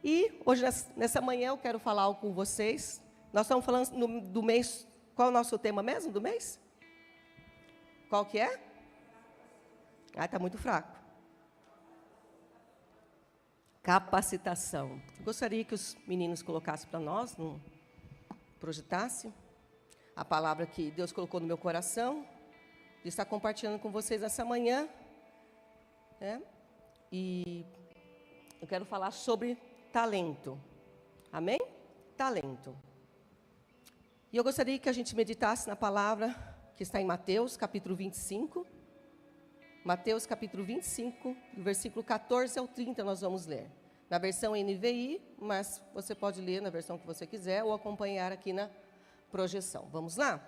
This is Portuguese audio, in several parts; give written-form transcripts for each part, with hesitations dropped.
E hoje, nessa manhã, eu quero falar algo com vocês. Nós estamos falando do mês. Qual é o nosso tema mesmo do mês? Qual que é? Ah, está muito fraco. Capacitação. Gostaria que os meninos colocassem para nós, projetassem a palavra que Deus colocou no meu coração, de estar compartilhando com vocês essa manhã. E eu quero falar sobre talento. Amém? Talento. E eu gostaria que a gente meditasse na palavra que está em Mateus, capítulo 25. Mateus, capítulo 25, do versículo 14 ao 30, nós vamos ler. Na versão NVI, mas você pode ler na versão que você quiser ou acompanhar aqui na projeção. Vamos lá?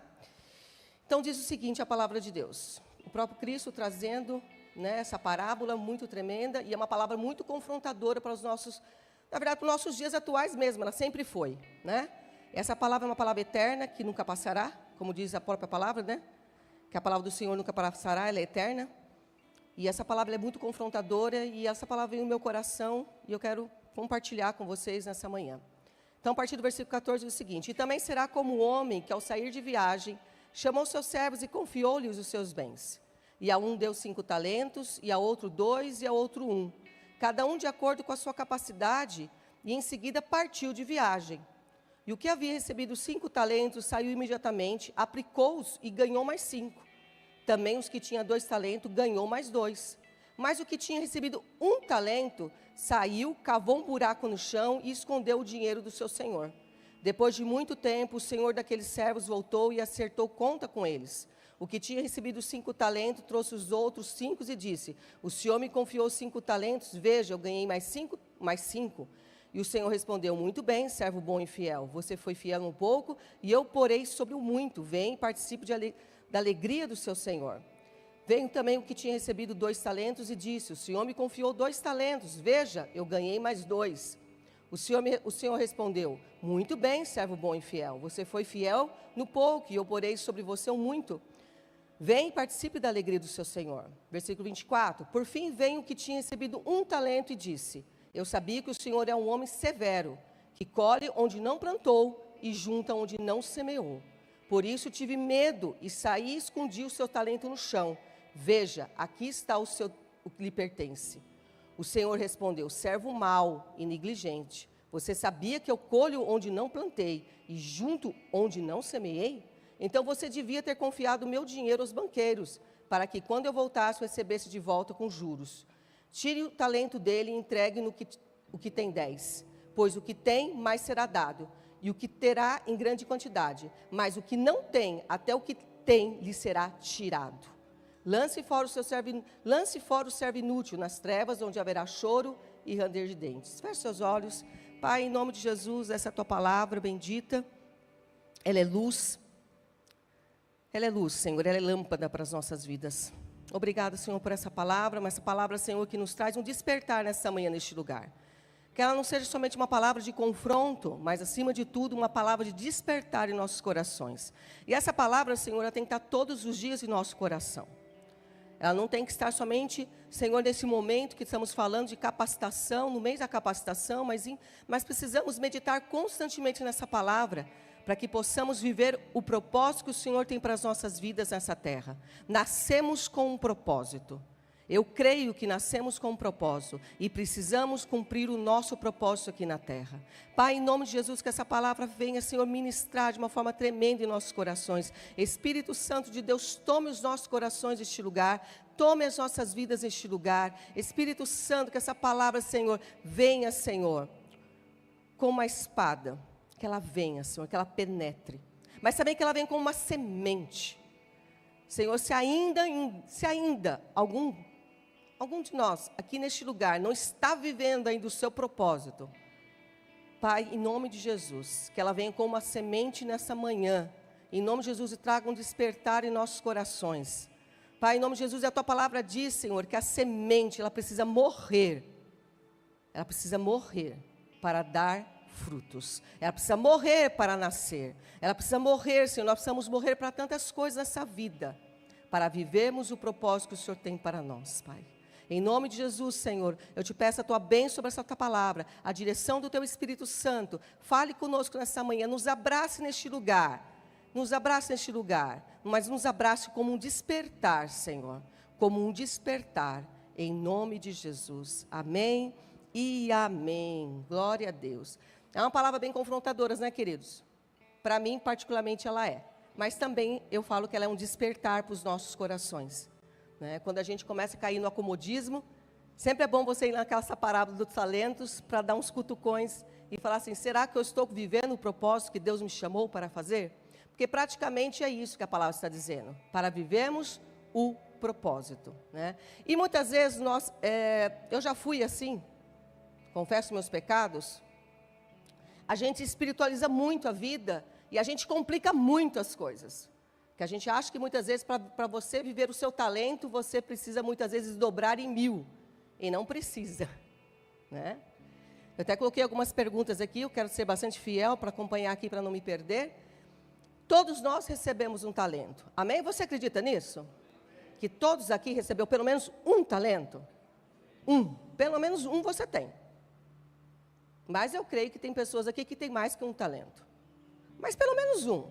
Então, diz o seguinte, a palavra de Deus. O próprio Cristo trazendo, essa parábola muito tremenda, e é uma palavra muito confrontadora para os nossos, na verdade, para os nossos dias atuais mesmo, ela sempre foi, Essa palavra é uma palavra eterna, que nunca passará, como diz a própria palavra, que a palavra do Senhor nunca passará, ela é eterna. E essa palavra é muito confrontadora, e essa palavra veio no meu coração, e eu quero compartilhar com vocês nessa manhã. Então, a partir do versículo 14, diz o seguinte: E também será como o homem que, ao sair de viagem, chamou seus servos e confiou-lhes os seus bens. E a um deu 5 talentos, e a outro 2, e a outro 1. Cada um de acordo com a sua capacidade, e em seguida partiu de viagem. E o que havia recebido 5 talentos saiu imediatamente, aplicou-os e ganhou mais 5. Também os que tinham 2 talentos ganhou mais 2. Mas o que tinha recebido 1 talento saiu, cavou um buraco no chão e escondeu o dinheiro do seu senhor. Depois de muito tempo, o senhor daqueles servos voltou e acertou conta com eles. O que tinha recebido 5 talentos trouxe os outros 5 e disse: O senhor me confiou 5 talentos, veja, eu ganhei mais 5. E o Senhor respondeu: Muito bem, servo bom e fiel. Você foi fiel um pouco, e eu porei sobre o muito. Vem e participe da alegria do seu Senhor. Veio também o que tinha recebido 2 talentos e disse: O Senhor me confiou 2 talentos. Veja, eu ganhei mais 2. O Senhor respondeu: Muito bem, servo bom e fiel. Você foi fiel no pouco, e eu porei sobre você o muito. Vem e participe da alegria do seu Senhor. Versículo 24. Por fim veio o que tinha recebido 1 talento e disse: Eu sabia que o Senhor é um homem severo, que colhe onde não plantou e junta onde não semeou. Por isso tive medo e saí e escondi o seu talento no chão. Veja, aqui está o que lhe pertence. O Senhor respondeu: Servo mau e negligente, você sabia que eu colho onde não plantei e junto onde não semeei? Então você devia ter confiado o meu dinheiro aos banqueiros, para que quando eu voltasse eu recebesse de volta com juros. Tire o talento dele e entregue o que tem 10, pois o que tem, mais será dado, e o que terá em grande quantidade, mas o que não tem, até o que tem, lhe será tirado. Lance fora o servo inútil nas trevas, onde haverá choro e ranger de dentes. Feche seus olhos. Pai, em nome de Jesus, essa é a tua palavra bendita, ela é luz, Senhor, ela é lâmpada para as nossas vidas. Obrigado, Senhor, por essa palavra, mas essa palavra, Senhor, que nos traz um despertar nessa manhã, neste lugar. Que ela não seja somente uma palavra de confronto, mas, acima de tudo, uma palavra de despertar em nossos corações. E essa palavra, Senhor, ela tem que estar todos os dias em nosso coração. Ela não tem que estar somente, Senhor, nesse momento que estamos falando de capacitação, no mês da capacitação, mas precisamos meditar constantemente nessa palavra, para que possamos viver o propósito que o Senhor tem para as nossas vidas nessa terra. Nascemos com um propósito. Eu creio que nascemos com um propósito e precisamos cumprir o nosso propósito aqui na terra. Pai, em nome de Jesus, que essa palavra venha, Senhor, ministrar de uma forma tremenda em nossos corações. Espírito Santo de Deus, tome os nossos corações neste lugar, tome as nossas vidas neste lugar. Espírito Santo, que essa palavra, Senhor, venha, Senhor, como uma espada. Que ela venha, Senhor, que ela penetre. Mas também que ela venha como uma semente. Senhor, se ainda algum de nós aqui neste lugar não está vivendo ainda o seu propósito, Pai, em nome de Jesus, que ela venha como uma semente nessa manhã. Em nome de Jesus, e traga um despertar em nossos corações. Pai, em nome de Jesus, a tua palavra diz, Senhor, que a semente, ela precisa morrer. Ela precisa morrer para dar frutos. Ela precisa morrer para nascer. Ela precisa morrer, Senhor. Nós precisamos morrer para tantas coisas nessa vida, para vivermos o propósito que o Senhor tem para nós, Pai. Em nome de Jesus, Senhor, eu te peço a tua bênção sobre essa tua palavra, a direção do teu Espírito Santo. Fale conosco nessa manhã, nos abrace neste lugar. Nos abrace neste lugar, mas nos abrace como um despertar, Senhor. Como um despertar, em nome de Jesus. Amém e amém. Glória a Deus. É uma palavra bem confrontadora, né, queridos? Para mim, particularmente, ela é. Mas também eu falo que ela é um despertar para os nossos corações. Né? Quando a gente começa a cair no acomodismo, sempre é bom você ir naquela parábola dos talentos para dar uns cutucões e falar assim, será que eu estou vivendo o propósito que Deus me chamou para fazer? Porque praticamente é isso que a palavra está dizendo, para vivermos o propósito. Né? E muitas vezes eu já fui assim, confesso meus pecados, a gente espiritualiza muito a vida e a gente complica muito as coisas. Que a gente acha que muitas vezes, para você viver o seu talento, você precisa muitas vezes dobrar em 1000. E não precisa. Né? Eu até coloquei algumas perguntas aqui, eu quero ser bastante fiel para acompanhar aqui, para não me perder. Todos nós recebemos um talento. Amém? Você acredita nisso? Que todos aqui recebeu pelo menos um talento? Pelo menos um você tem. Mas eu creio que tem pessoas aqui que têm mais que um talento. Mas pelo menos um.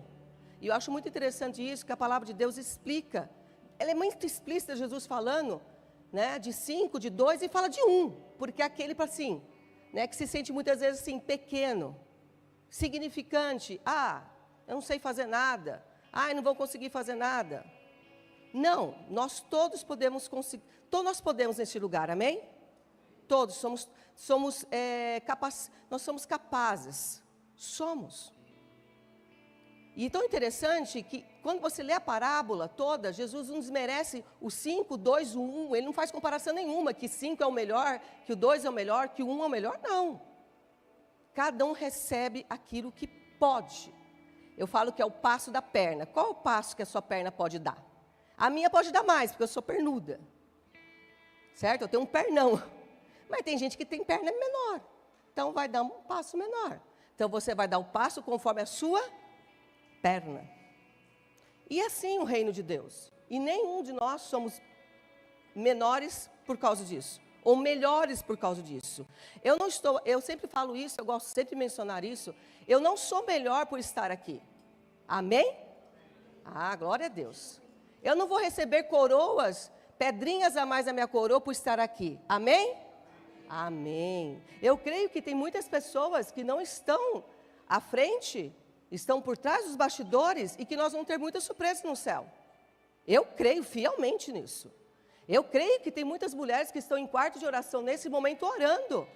E eu acho muito interessante isso, que a palavra de Deus explica. Ela é muito explícita, Jesus falando, né, de 5, de 2, e fala de 1. Porque é aquele para assim, né, que se sente muitas vezes assim, pequeno, significante. Eu não sei fazer nada. Eu não vou conseguir fazer nada. Não, nós todos podemos conseguir, todos nós podemos nesse lugar, amém? Todos nós somos capazes. Somos. E tão interessante que, quando você lê a parábola toda, Jesus não desmerece o 5, 2, o 1. Ele não faz comparação nenhuma, que 5 é o melhor, que o 2 é o melhor, que o 1 é o melhor. Não. Cada um recebe aquilo que pode. Eu falo que é o passo da perna. Qual é o passo que a sua perna pode dar? A minha pode dar mais, porque eu sou pernuda. Certo? Eu tenho um pernão. Mas tem gente que tem perna menor. Então, vai dar um passo menor. Então, você vai dar o passo conforme a sua perna. E assim o reino de Deus. E nenhum de nós somos menores por causa disso, ou melhores por causa disso. Eu sempre falo isso, eu gosto sempre de mencionar isso, eu não sou melhor por estar aqui. Amém? Glória a Deus. Eu não vou receber coroas, pedrinhas a mais na minha coroa por estar aqui. Amém? Amém. Eu creio que tem muitas pessoas que não estão à frente, estão por trás dos bastidores e que nós vamos ter muitas surpresas no céu. Eu creio fielmente nisso. Eu creio que tem muitas mulheres que estão em quarto de oração nesse momento orando.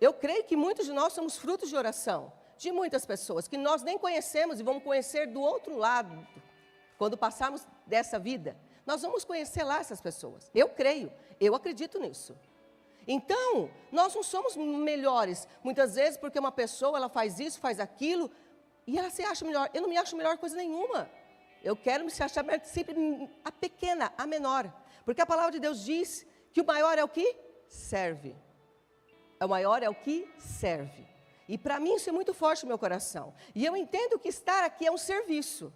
Eu creio que muitos de nós somos frutos de oração, de muitas pessoas que nós nem conhecemos e vamos conhecer do outro lado. Quando passarmos dessa vida, nós vamos conhecer lá essas pessoas. Eu creio, eu acredito nisso. Então, nós não somos melhores, muitas vezes, porque uma pessoa, ela faz isso, faz aquilo, e ela se acha melhor. Eu não me acho melhor coisa nenhuma. Eu quero me achar sempre a pequena, a menor. Porque a palavra de Deus diz que o maior é o que serve. O maior é o que serve. E para mim isso é muito forte no meu coração. E eu entendo que estar aqui é um serviço.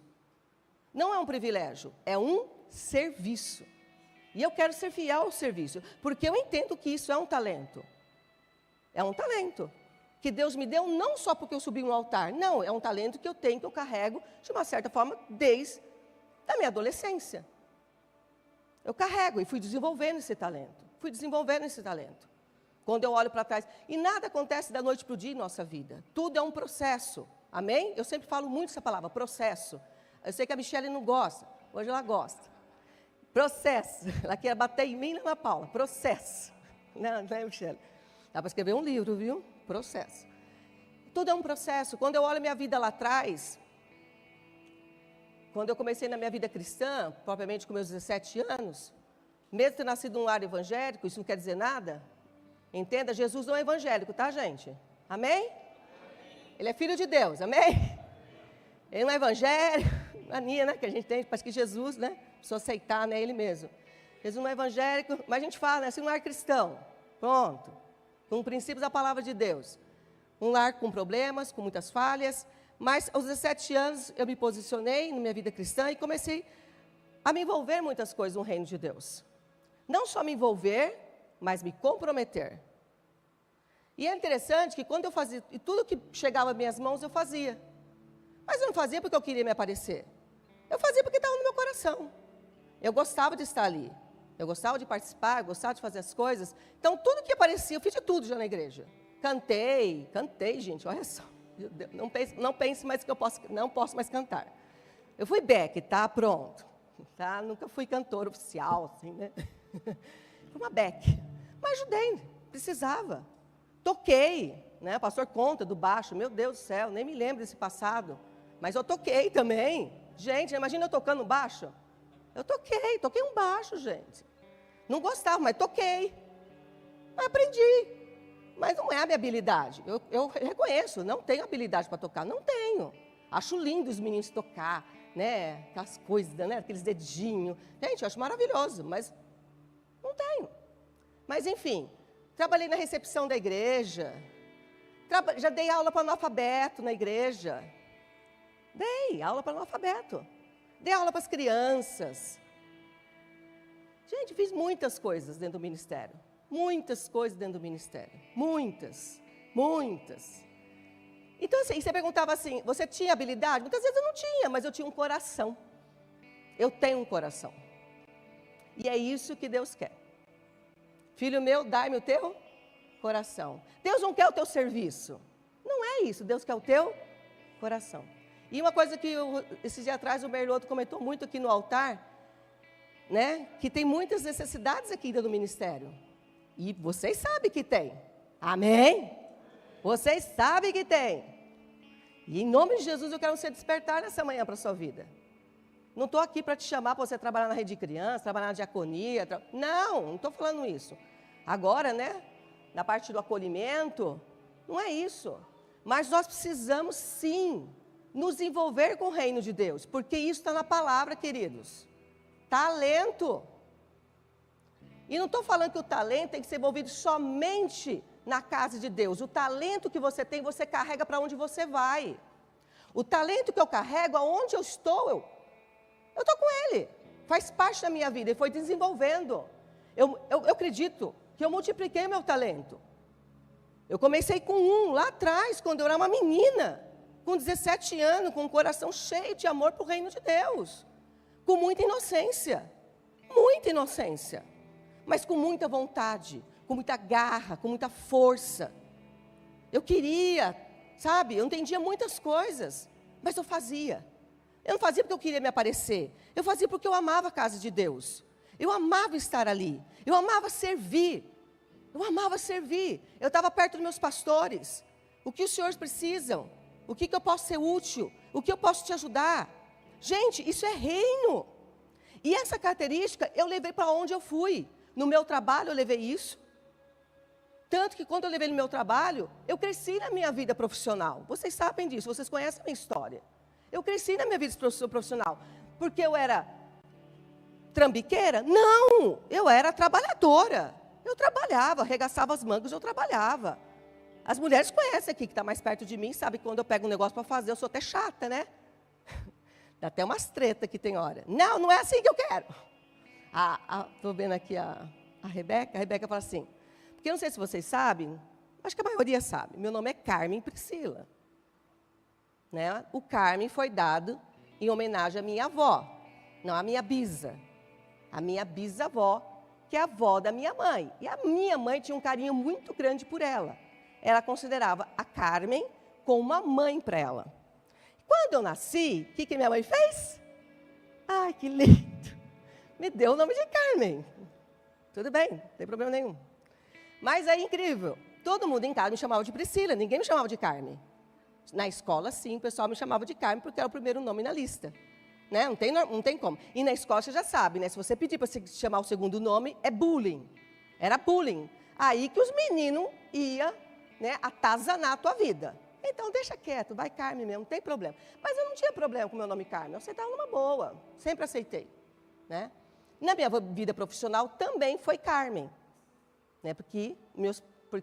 Não é um privilégio, é um serviço. E eu quero ser fiel ao serviço, porque eu entendo que isso é um talento. É um talento que Deus me deu não só porque eu subi um altar. Não, é um talento que eu tenho, que eu carrego, de uma certa forma, desde a minha adolescência. Eu carrego e fui desenvolvendo esse talento. Quando eu olho para trás. E nada acontece da noite para o dia em nossa vida. Tudo é um processo. Amém? Eu sempre falo muito essa palavra, processo. Eu sei que a Michele não gosta. Hoje ela gosta. Processo. Ela quer bater em mim e na Paula. Processo. Não é, Michele? Dá para escrever um livro, viu? Processo. Tudo é um processo. Quando eu olho a minha vida lá atrás, quando eu comecei na minha vida cristã, propriamente com meus 17 anos, mesmo ter nascido num lar evangélico, isso não quer dizer nada. Entenda, Jesus não é evangélico, tá, gente? Amém? Ele é filho de Deus, amém? Ele não é evangélico, mania, né, que a gente tem, parece que Jesus, né, precisa aceitar, né, ele mesmo. Jesus não é evangélico, mas a gente fala, né, assim, não é cristão, pronto, com princípios da palavra de Deus. Um lar com problemas, com muitas falhas, mas aos 17 anos eu me posicionei na minha vida cristã e comecei a me envolver em muitas coisas no reino de Deus. Não só me envolver, mas me comprometer. E é interessante que quando eu fazia, e tudo que chegava às minhas mãos eu fazia. Mas eu não fazia porque eu queria me aparecer. Eu fazia porque estava no meu coração. Eu gostava de estar ali. Eu gostava de participar, eu gostava de fazer as coisas. Então, tudo que aparecia, eu fiz de tudo já na igreja. Cantei, gente, olha só. Não pense mais que não posso mais cantar. Eu fui back, tá? Pronto. Tá? Nunca fui cantora oficial, assim, né? Fui uma back. Mas ajudei, precisava. Toquei, né? O pastor conta do baixo. Meu Deus do céu, nem me lembro desse passado. Mas eu toquei também. Gente, imagina eu tocando baixo. Eu toquei um baixo, gente. Não gostava, mas toquei. Mas aprendi. Mas não é a minha habilidade. Eu reconheço, não tenho habilidade para tocar. Não tenho. Acho lindo os meninos tocar, né? Aquelas coisas, né? Aqueles dedinhos. Gente, eu acho maravilhoso, mas não tenho. Mas, enfim, trabalhei na recepção da igreja. Já dei aula para analfabeto na igreja. Dei aula para analfabeto. Dei aula para as crianças. Gente, fiz muitas coisas dentro do ministério. Muitas coisas dentro do ministério. Muitas. Então, assim, você perguntava assim, você tinha habilidade? Muitas vezes eu não tinha, mas eu tinha um coração. Eu tenho um coração. E é isso que Deus quer. Filho meu, dai-me o teu coração. Deus não quer o teu serviço. Não é isso, Deus quer o teu coração. E uma coisa que esses dias atrás o Berloto comentou muito aqui no altar, né? Que tem muitas necessidades aqui dentro do ministério. E vocês sabem que tem. Amém? Vocês sabem que tem. E em nome de Jesus eu quero você despertar nessa manhã para a sua vida. Não estou aqui para te chamar para você trabalhar na rede de criança, trabalhar na diaconia. Não estou falando isso. Agora, né? Na parte do acolhimento, não é isso. Mas nós precisamos sim nos envolver com o reino de Deus, porque isso está na palavra, queridos. Talento. E não estou falando que o talento tem que ser envolvido somente na casa de Deus. O talento que você tem, você carrega para onde você vai. O talento que eu carrego, aonde eu estou, eu estou com ele. Faz parte da minha vida e foi desenvolvendo. Eu acredito que eu multipliquei o meu talento. Eu comecei com lá atrás, quando eu era uma menina, com 17 anos, com um coração cheio de amor para o reino de Deus. Com muita inocência. Mas com muita vontade, com muita garra, com muita força. Eu queria, sabe, eu não entendia muitas coisas, mas eu fazia. Eu não fazia porque eu queria me aparecer, eu fazia porque eu amava a casa de Deus. Eu amava estar ali, eu amava servir. Eu estava perto dos meus pastores. O que os senhores precisam? O que eu posso ser útil? O que eu posso te ajudar? Gente, isso é reino. E essa característica eu levei para onde eu fui. No meu trabalho eu levei isso. Tanto que quando eu levei no meu trabalho, eu cresci na minha vida profissional. Vocês sabem disso, vocês conhecem a minha história. Eu cresci na minha vida profissional. Porque eu era trambiqueira? Não, eu era trabalhadora. Eu trabalhava, arregaçava as mangas, eu trabalhava. As mulheres conhecem aqui, que está mais perto de mim, sabe que quando eu pego um negócio para fazer, eu sou até chata, né? Dá até umas tretas que tem hora. Não é assim que eu quero. Estou vendo aqui a Rebeca fala assim, porque eu não sei se vocês sabem, acho que a maioria sabe, meu nome é Carmen Priscila. Né? O Carmen foi dado em homenagem à minha avó, não à minha bisa. A minha bisavó, que é a avó da minha mãe. E a minha mãe tinha um carinho muito grande por ela. Ela considerava a Carmen como uma mãe para ela. Quando eu nasci, o que minha mãe fez? Ai, que lindo! Me deu o nome de Carmen. Tudo bem, não tem problema nenhum. Mas é incrível. Todo mundo em casa me chamava de Priscila, ninguém me chamava de Carmen. Na escola, sim, o pessoal me chamava de Carmen porque era o primeiro nome na lista. Né? Não tem como. E na escola você já sabe, né? Se você pedir para se chamar o segundo nome, é bullying. Era bullying. Aí que os meninos iam, né, atazanar a tua vida. Então, deixa quieto, vai Carmen mesmo, não tem problema. Mas eu não tinha problema com o meu nome Carmen, eu aceitava numa boa, sempre aceitei. Né? Na minha vida profissional também foi Carmen. Né? Porque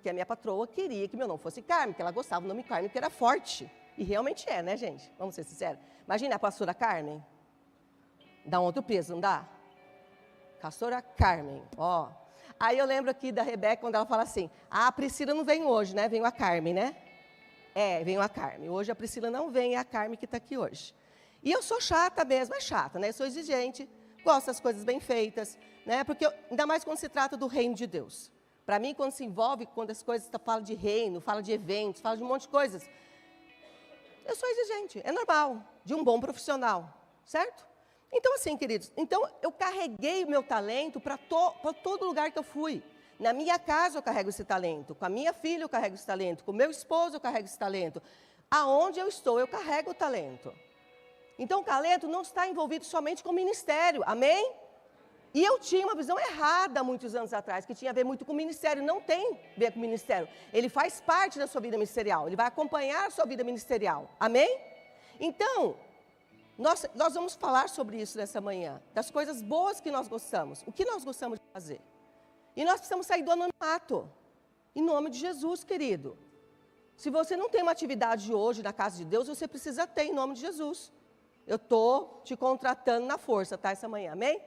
a minha patroa queria que meu nome fosse Carmen, que ela gostava do nome Carmen, que era forte. E realmente é, né, gente? Vamos ser sinceros. Imagina a pastora Carmen. Dá um outro peso, não dá? Pastora Carmen, ó. Aí eu lembro aqui da Rebeca, quando ela fala assim, a Priscila não veio hoje, né? Veio a Carmen, né? Veio a Carmen. Hoje a Priscila não vem, é a Carmen que está aqui hoje. E eu sou chata mesmo, é chata, né? Eu sou exigente, gosto das coisas bem feitas, né? Porque ainda mais quando se trata do reino de Deus. Para mim, quando se envolve, quando as coisas falam de reino, falam de eventos, falam de um monte de coisas, eu sou exigente, é normal, de um bom profissional, certo? Então, assim, queridos, eu carreguei o meu talento para todo lugar que eu fui. Na minha casa eu carrego esse talento, com a minha filha eu carrego esse talento, com o meu esposo eu carrego esse talento. Aonde eu estou, eu carrego o talento. Então, o talento não está envolvido somente com o ministério, amém? E eu tinha uma visão errada muitos anos atrás, que tinha a ver muito com o ministério. Não tem a ver com o ministério. Ele faz parte da sua vida ministerial, ele vai acompanhar a sua vida ministerial, amém? Então, nós vamos falar sobre isso nessa manhã, das coisas boas que nós gostamos, o que nós gostamos de fazer. E nós precisamos sair do anonimato, em nome de Jesus, querido. Se você não tem uma atividade hoje na casa de Deus, você precisa ter, em nome de Jesus. Eu estou te contratando na força, tá, essa manhã, amém?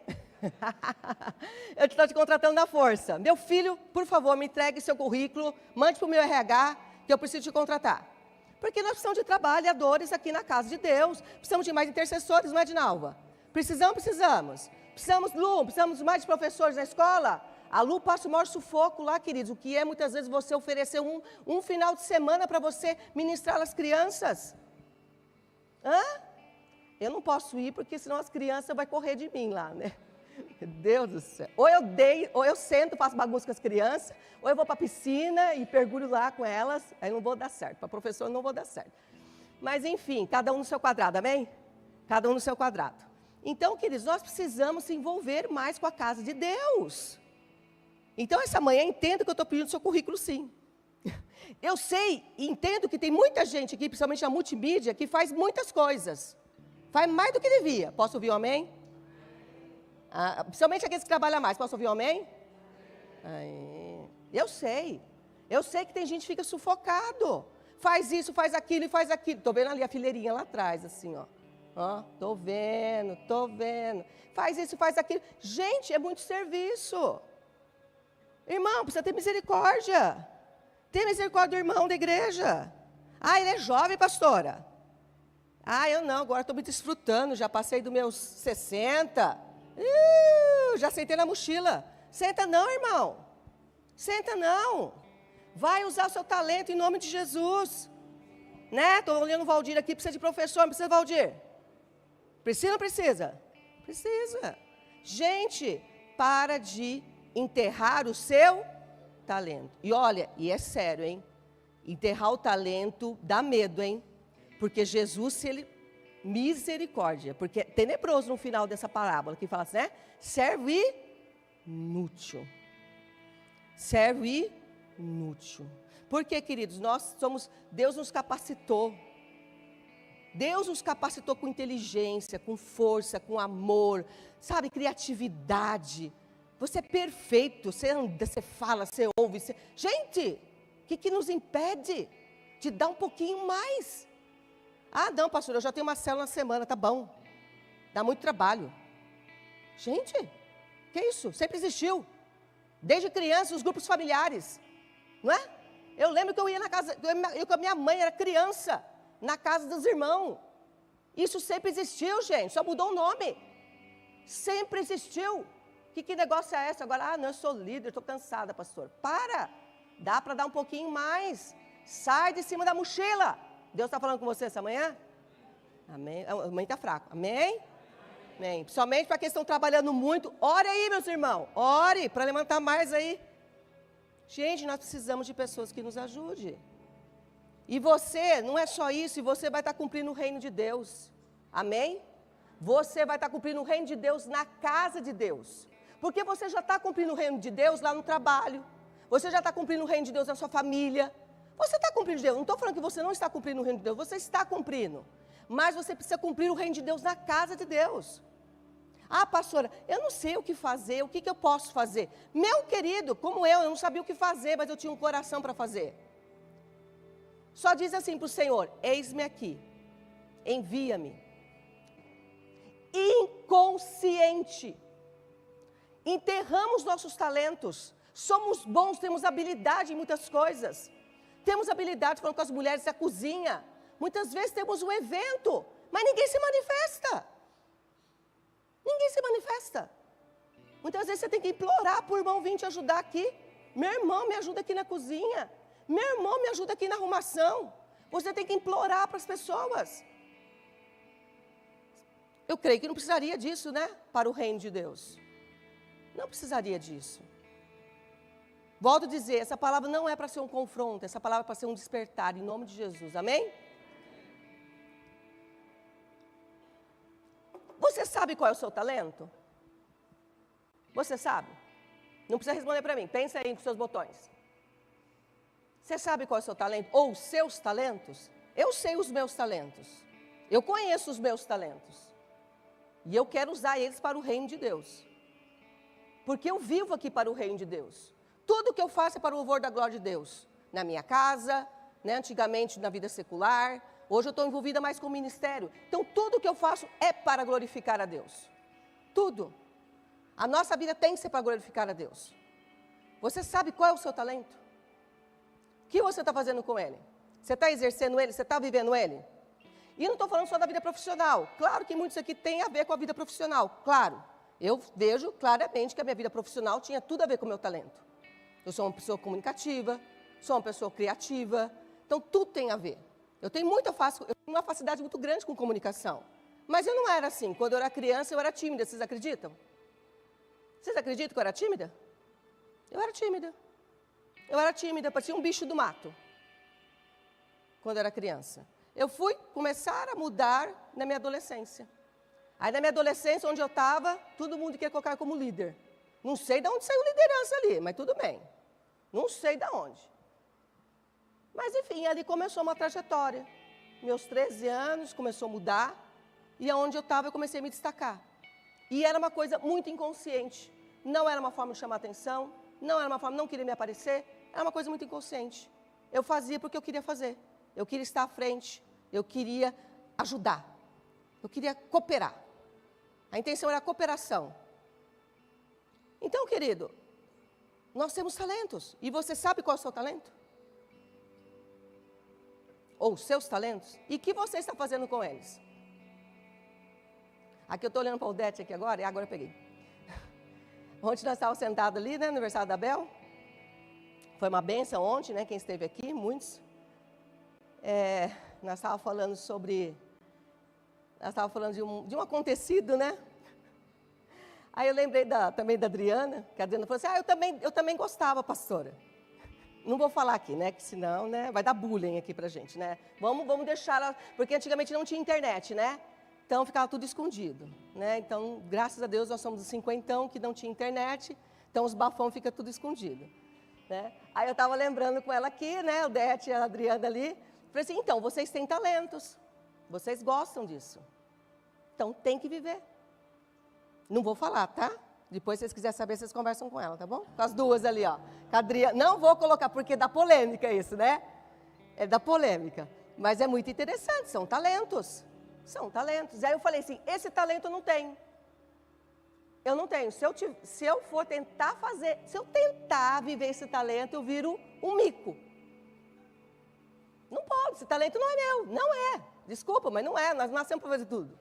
Eu estou te contratando na força. Meu filho, por favor, me entregue seu currículo, mande para o meu RH, que eu preciso te contratar. Porque nós precisamos de trabalhadores aqui na casa de Deus, precisamos de mais intercessores, não é, Dinalva? Precisamos. Lu, precisamos de mais professores na escola. A Lu passa o maior sufoco lá, queridos, o que é muitas vezes você oferecer um final de semana para você ministrar às crianças. Eu não posso ir, porque senão as crianças vão correr de mim lá, né? Meu Deus do céu. Ou eu sento, faço bagunça com as crianças, ou eu vou para a piscina e mergulho lá com elas, aí não vou dar certo. Para a professora não vou dar certo. Mas enfim, cada um no seu quadrado, amém? Cada um no seu quadrado. Então, queridos, nós precisamos se envolver mais com a casa de Deus. Então, essa manhã, entendo que eu estou pedindo seu currículo, sim. Eu sei e entendo que tem muita gente aqui, principalmente a multimídia, que faz muitas coisas. Faz mais do que devia. Posso ouvir um amém? Principalmente aqueles que trabalham mais. Posso ouvir um amém? Eu sei que tem gente que fica sufocado. Faz isso, faz aquilo e faz aquilo. Estou vendo ali a fileirinha lá atrás, assim, ó. Estou vendo. Faz isso, faz aquilo. Gente, é muito serviço. Irmão, precisa ter misericórdia. Tem misericórdia do irmão da igreja. Ele é jovem, pastora. Eu não, agora estou me desfrutando. Já passei dos meus 60. Já sentei na mochila. Senta não, irmão. Senta não. Vai usar o seu talento em nome de Jesus. Né? Estou olhando o Valdir aqui, precisa de professor, não precisa, Valdir? Precisa ou não precisa? Precisa. Gente, para de enterrar o seu talento. E olha, e é sério, hein? Enterrar o talento dá medo, hein? Porque Jesus, se ele... Misericórdia, porque é tenebroso no final dessa parábola, que fala assim, né? Servo inútil. Servo inútil. Porque, queridos, Deus nos capacitou. Deus nos capacitou com inteligência, com força, com amor, sabe, criatividade. Você é perfeito, você anda, você fala, você ouve. Gente, o que nos impede de dar um pouquinho mais? Não, pastor, eu já tenho uma célula na semana, tá bom. Dá muito trabalho. Gente, que isso? Sempre existiu. Desde criança, os grupos familiares. Não é? Eu lembro que eu ia na casa, eu com a minha mãe era criança, na casa dos irmãos. Isso sempre existiu, gente, só mudou o nome. Sempre existiu. Que negócio é esse? Agora, não, eu sou líder, estou cansada, pastor. Dá para dar um pouquinho mais. Sai de cima da mochila. Deus está falando com você essa manhã? Amém? A mãe está fraca. Amém? Amém. Principalmente para quem estão trabalhando muito. Ore aí, meus irmãos. Ore para levantar mais aí. Gente, nós precisamos de pessoas que nos ajudem. E você, não é só isso, e você vai estar cumprindo o reino de Deus. Amém? Você vai estar cumprindo o reino de Deus na casa de Deus. Porque você já está cumprindo o reino de Deus lá no trabalho. Você já está cumprindo o reino de Deus na sua família. Você está cumprindo o reino de Deus. Não estou falando que você não está cumprindo o reino de Deus. Você está cumprindo. Mas você precisa cumprir o reino de Deus na casa de Deus. Pastora, eu não sei o que fazer. O que eu posso fazer? Meu querido, como eu não sabia o que fazer, mas eu tinha um coração para fazer. Só diz assim para o Senhor: eis-me aqui. Envia-me. Inconsciente. enterramos nossos talentos. Somos bons, temos habilidade em muitas coisas. Temos habilidade falando com as mulheres da cozinha. Muitas vezes temos um evento, mas ninguém se manifesta. Ninguém se manifesta. Muitas vezes você tem que implorar para o irmão vir te ajudar aqui. Meu irmão, me ajuda aqui na cozinha. Meu irmão, me ajuda aqui na arrumação. Você tem que implorar para as pessoas. Eu creio que não precisaria disso, né? Para o reino de Deus. Não precisaria disso. Volto a dizer, essa palavra não é para ser um confronto, essa palavra é para ser um despertar, em nome de Jesus, amém? Você sabe qual é o seu talento? Você sabe? Não precisa responder para mim, pensa aí com seus botões. Você sabe qual é o seu talento? Ou os seus talentos? Eu sei os meus talentos. Eu conheço os meus talentos. E eu quero usar eles para o reino de Deus. Porque eu vivo aqui para o reino de Deus. Tudo que eu faço é para o louvor da glória de Deus. Na minha casa, né, antigamente na vida secular. Hoje eu estou envolvida mais com o ministério. Então tudo que eu faço é para glorificar a Deus. Tudo. A nossa vida tem que ser para glorificar a Deus. Você sabe qual é o seu talento? O que você está fazendo com ele? Você está exercendo ele? Você está vivendo ele? E não estou falando só da vida profissional. Claro que muitos aqui têm a ver com a vida profissional. Claro. Eu vejo claramente que a minha vida profissional tinha tudo a ver com o meu talento. Eu sou uma pessoa comunicativa, sou uma pessoa criativa. Então tudo tem a ver. Eu tenho uma facilidade muito grande com comunicação. Mas eu não era assim. Quando eu era criança, eu era tímida. Vocês acreditam? Vocês acreditam que eu era tímida? Eu era tímida. Eu era tímida, parecia um bicho do mato. Quando eu era criança. Eu fui começar a mudar na minha adolescência. Aí na minha adolescência, onde eu estava, todo mundo queria colocar como líder. Não sei de onde saiu liderança ali, mas tudo bem. Não sei de onde. Mas enfim, ali começou uma trajetória. Meus 13 anos, começou a mudar. E aonde eu estava, eu comecei a me destacar. E era uma coisa muito inconsciente. Não era uma forma de chamar atenção. Não era uma forma, não queria me aparecer. Era uma coisa muito inconsciente. Eu fazia porque eu queria fazer. Eu queria estar à frente. Eu queria ajudar. Eu queria cooperar. A intenção era a cooperação. Então, querido, nós temos talentos. E você sabe qual é o seu talento? Ou os seus talentos? E o que você está fazendo com eles? Aqui eu estou olhando para o Odete aqui agora, e agora eu peguei. Ontem nós estávamos sentados ali, né, no aniversário da Bel. Foi uma bênção ontem, né, quem esteve aqui, muitos. Nós estávamos falando de um acontecido, né? Aí eu lembrei também da Adriana, que a Adriana falou assim, eu também gostava, pastora. Não vou falar aqui, né, que senão, né, vai dar bullying aqui pra gente, né? Vamos deixar ela, porque antigamente não tinha internet, né? Então ficava tudo escondido, né? Então, graças a Deus, nós somos os cinquentão que não tinha internet, então os bafão fica tudo escondido, né? Aí eu estava lembrando com ela aqui, né, o Dete e a Adriana ali, falei assim, então, vocês têm talentos, vocês gostam disso, então tem que viver. Não vou falar, tá? Depois, se vocês quiserem saber, vocês conversam com ela, tá bom? Com as duas ali, ó. Com a Adriana, não vou colocar, porque dá polêmica isso, né? É da polêmica, mas é muito interessante, são talentos. São talentos. Aí eu falei assim, esse talento eu não tenho. Eu não tenho. Se eu for tentar fazer, se eu tentar viver esse talento, eu viro um mico. Não pode, esse talento não é meu. Não é. Desculpa, mas não é. Nós nascemos para fazer tudo.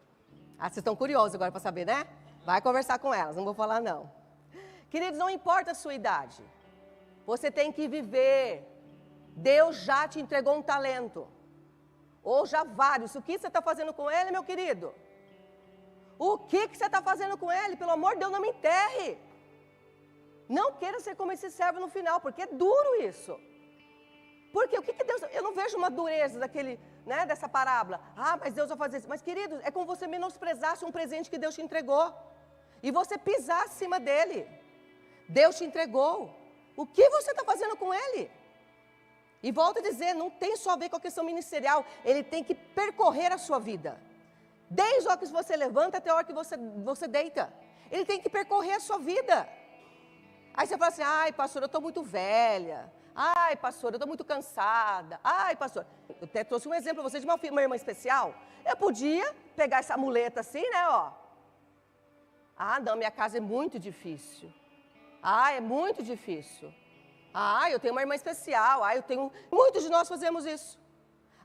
Ah, vocês estão curiosos agora para saber, né? Vai conversar com elas, não vou falar não. Queridos, não importa a sua idade. Você tem que viver. Deus já te entregou um talento. Ou já vários. O que você está fazendo com ele, meu querido? O que você está fazendo com ele? Pelo amor de Deus, não me enterre. Não queira ser como esse servo no final, porque é duro isso. Porque o que Deus... Eu não vejo uma dureza dessa parábola. Ah, mas Deus vai fazer isso. Mas, queridos, é como você menosprezasse um presente que Deus te entregou. E você pisar acima dele. Deus te entregou. O que você está fazendo com ele? E volto a dizer, não tem só a ver com a questão ministerial, ele tem que percorrer a sua vida. Desde a hora que você levanta até a hora que você deita. Ele tem que percorrer a sua vida. Aí você fala assim, ai pastor, eu estou muito velha. Ai pastor, eu estou muito cansada. Ai pastor, eu até trouxe um exemplo para vocês de uma irmã especial. Eu podia pegar essa muleta assim, né, ó. Ah, não, minha casa é muito difícil. Ah, é muito difícil. Ah, eu tenho uma irmã especial. Ah, eu tenho... Muitos de nós fazemos isso.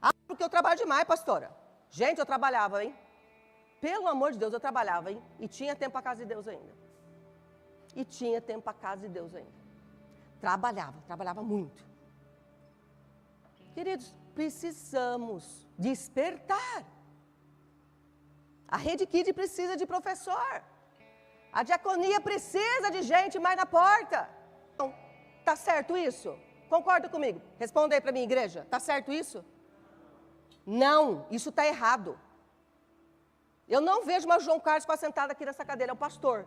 Ah, porque eu trabalho demais, pastora. Gente, eu trabalhava, hein? Pelo amor de Deus, eu trabalhava, hein? E tinha tempo para a casa de Deus ainda. E tinha tempo para a casa de Deus ainda. Trabalhava muito. Queridos, precisamos despertar. A Rede Kid precisa de professor. A diaconia precisa de gente mais na porta. Então, tá certo isso? Concorda comigo? Responda aí para mim, igreja. Tá certo isso? Não, isso está errado. Eu não vejo mais o João Carlos sentado aqui nessa cadeira, é o pastor.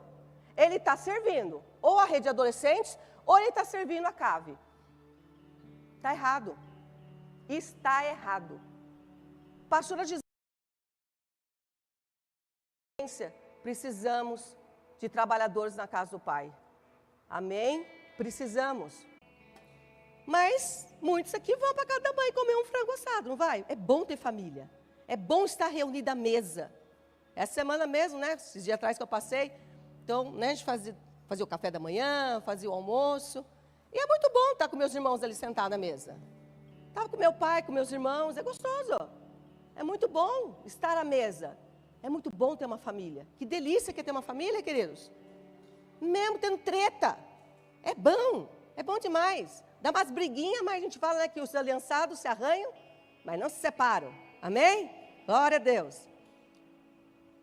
Ele está servindo ou a rede de adolescentes, ou ele está servindo a cave. Está errado. Está errado. Pastora diz, precisamos de trabalhadores na casa do Pai. Amém? Precisamos. Mas muitos aqui vão para casa da mãe comer um frango assado, não vai? É bom ter família. É bom estar reunido à mesa. Essa semana mesmo, né? Esses dias atrás que eu passei. Então, né, a gente fazia o café da manhã, fazia o almoço. E é muito bom estar com meus irmãos ali sentados na mesa. Estava com meu pai, com meus irmãos, é gostoso. É muito bom estar à mesa. É muito bom ter uma família. Que delícia que é ter uma família, queridos. Mesmo tendo treta. É bom demais. Dá umas briguinhas, mas a gente fala, né, que os aliançados se arranham, mas não se separam. Amém? Glória a Deus.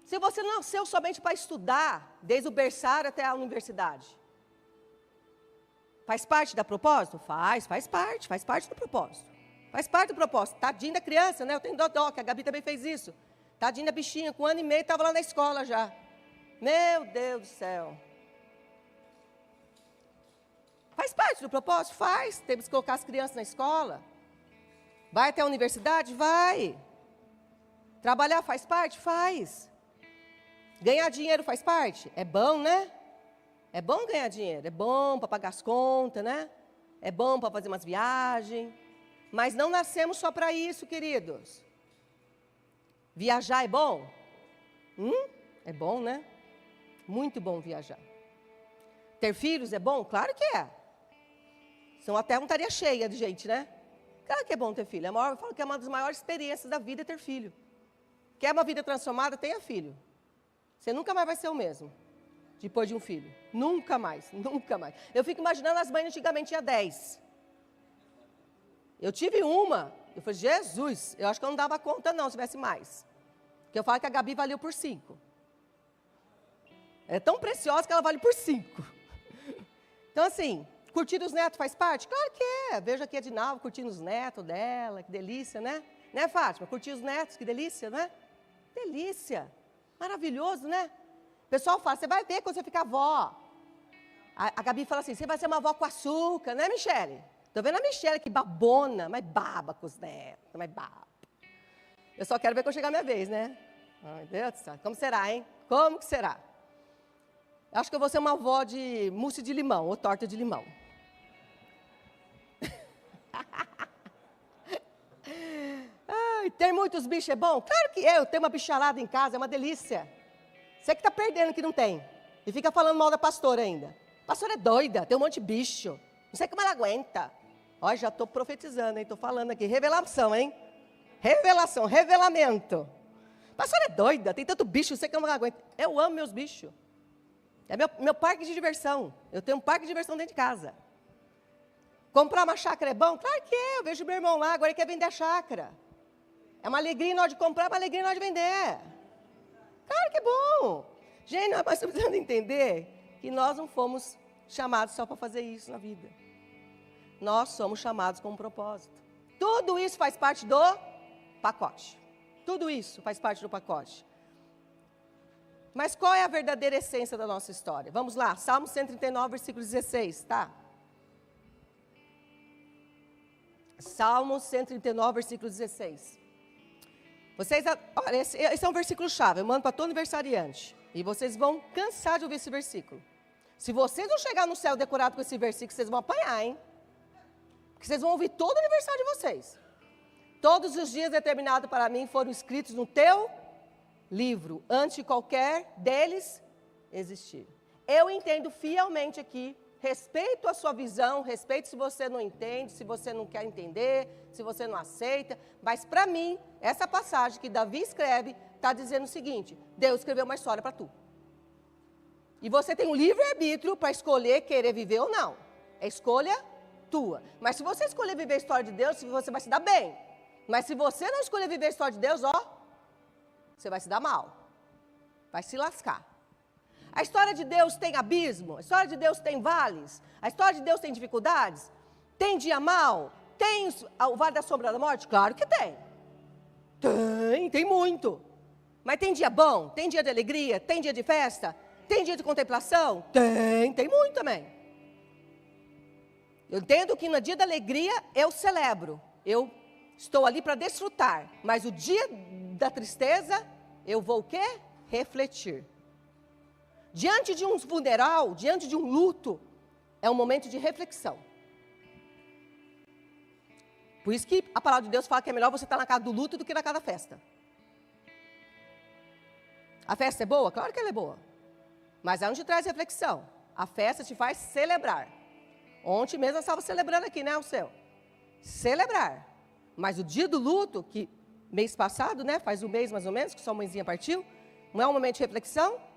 Se você não nasceu somente para estudar, desde o berçário até a universidade, faz parte da propósito? Faz parte do propósito. Faz parte do propósito. Tadinha da criança, né? Eu tenho dó, que a Gabi também fez isso. Tadinha da bichinha, com 1 ano e meio, estava lá na escola já. Meu Deus do céu. Faz parte do propósito? Faz. Temos que colocar as crianças na escola. Vai até a universidade? Vai. Trabalhar faz parte? Faz. Ganhar dinheiro faz parte? É bom, né? É bom ganhar dinheiro. É bom para pagar as contas, né? É bom para fazer umas viagens. Mas não nascemos só para isso, queridos. Viajar é bom? É bom, né? Muito bom viajar. Ter filhos é bom? Claro que é. Senão a terra não estaria cheia de gente, né? Claro que é bom ter filho. Eu falo que é uma das maiores experiências da vida ter filho. Quer uma vida transformada? Tenha filho. Você nunca mais vai ser o mesmo depois de um filho. Nunca mais, nunca mais. Eu fico imaginando as mães antigamente tinham 10. Eu tive uma, eu falei, Jesus, eu acho que eu não dava conta não, se tivesse mais. Porque eu falo que a Gabi valeu por 5. É tão preciosa que ela vale por 5. Então assim, curtir os netos faz parte? Claro que é. Vejo aqui a Dinalva curtindo os netos dela, que delícia, né? Né, Fátima? Curtir os netos, que delícia, né? Delícia. Maravilhoso, né? O pessoal fala, você vai ver quando você ficar avó. A Gabi fala assim, você vai ser uma avó com açúcar, né, Michele? Estou vendo a Michele que babona, mas baba com os netos, mas baba. Eu só quero ver quando chegar a minha vez, né? Ai, Deus do céu. Como será, hein? Como que será? Eu acho que eu vou ser uma avó de mousse de limão, ou torta de limão. Ai, ter muitos bichos é bom? Claro que é, eu tenho uma bicharada em casa, é uma delícia. Você que está perdendo que não tem. E fica falando mal da pastora ainda. A pastora é doida, tem um monte de bicho. Não sei como ela aguenta. Olha, já estou profetizando, hein? Estou falando aqui. Revelação, hein? Revelação, revelamento. A pastora é doida, tem tanto bicho, não sei como ela aguenta. Eu amo meus bichos. É meu parque de diversão. Eu tenho um parque de diversão dentro de casa. Comprar uma chácara é bom? Claro que é. Eu vejo meu irmão lá, agora ele quer vender a chácara. É uma alegria na hora de comprar, é uma alegria na hora de vender. Claro que é bom. Gente, nós precisamos entender que nós não fomos chamados só para fazer isso na vida. Nós somos chamados com um propósito. Tudo isso faz parte do pacote. Tudo isso faz parte do pacote. Mas qual é a verdadeira essência da nossa história? Vamos lá, Salmo 139, versículo 16, tá? Salmo 139, versículo 16. Vocês, olha, esse é um versículo chave, eu mando para todo aniversariante. E vocês vão cansar de ouvir esse versículo. Se vocês não chegar no céu decorado com esse versículo, vocês vão apanhar, hein? Porque vocês vão ouvir todo o aniversário de vocês. Todos os dias determinados para mim foram escritos no teu livro, antes de qualquer deles existir. Eu entendo fielmente aqui, respeito a sua visão, respeito se você não entende, se você não quer entender, se você não aceita, mas para mim, essa passagem que Davi escreve, está dizendo o seguinte: Deus escreveu uma história para tu. E você tem um livre-arbítrio para escolher querer viver ou não. É escolha tua. Mas se você escolher viver a história de Deus, você vai se dar bem. Mas se você não escolher viver a história de Deus, você vai se dar mal. Vai se lascar. A história de Deus tem abismo, a história de Deus tem vales, a história de Deus tem dificuldades, tem dia mal, tem o vale da sombra da morte? Claro que tem. Tem muito. Mas tem dia bom, tem dia de alegria, tem dia de festa, tem dia de contemplação? Tem muito também. Eu entendo que no dia da alegria eu celebro, eu estou ali para desfrutar, mas o dia da tristeza eu vou o quê? Refletir. Diante de um funeral, diante de um luto, é um momento de reflexão. Por isso que a palavra de Deus fala que é melhor você estar na casa do luto do que na casa da festa. A festa é boa? Claro que ela é boa. Mas ela não te traz reflexão. A festa te faz celebrar. Ontem mesmo eu estava celebrando aqui, né, o céu? Celebrar. Mas o dia do luto, que mês passado, né, faz um mês mais ou menos, que sua mãezinha partiu, não é um momento de reflexão?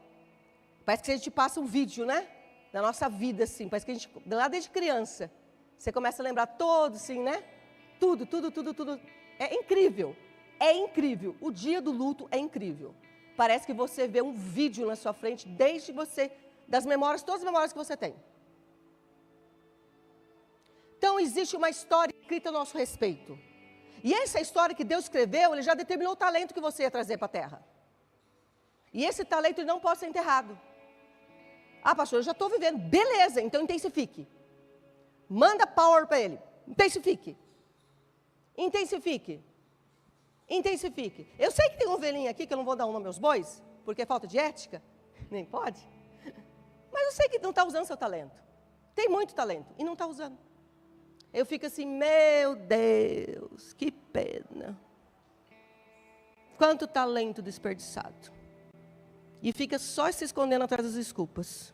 Parece que a gente passa um vídeo, né? Da nossa vida, assim. Parece que a gente, lá desde criança, você começa a lembrar todo, assim, né? Tudo. É incrível. É incrível. O dia do luto é incrível. Parece que você vê um vídeo na sua frente, desde você, das memórias, todas as memórias que você tem. Então, existe uma história escrita a nosso respeito. E essa história que Deus escreveu, Ele já determinou o talento que você ia trazer para a terra. E esse talento ele não pode ser enterrado. Ah, pastor, eu já estou vivendo. Beleza, então intensifique. Manda power para ele. Intensifique. Eu sei que tem uma ovelhinha aqui, que eu não vou dar um nome aos bois, porque é falta de ética. Nem pode. Mas eu sei que não está usando seu talento. Tem muito talento e não está usando. Eu fico assim, meu Deus, que pena. Quanto talento desperdiçado. E fica só se escondendo atrás das desculpas.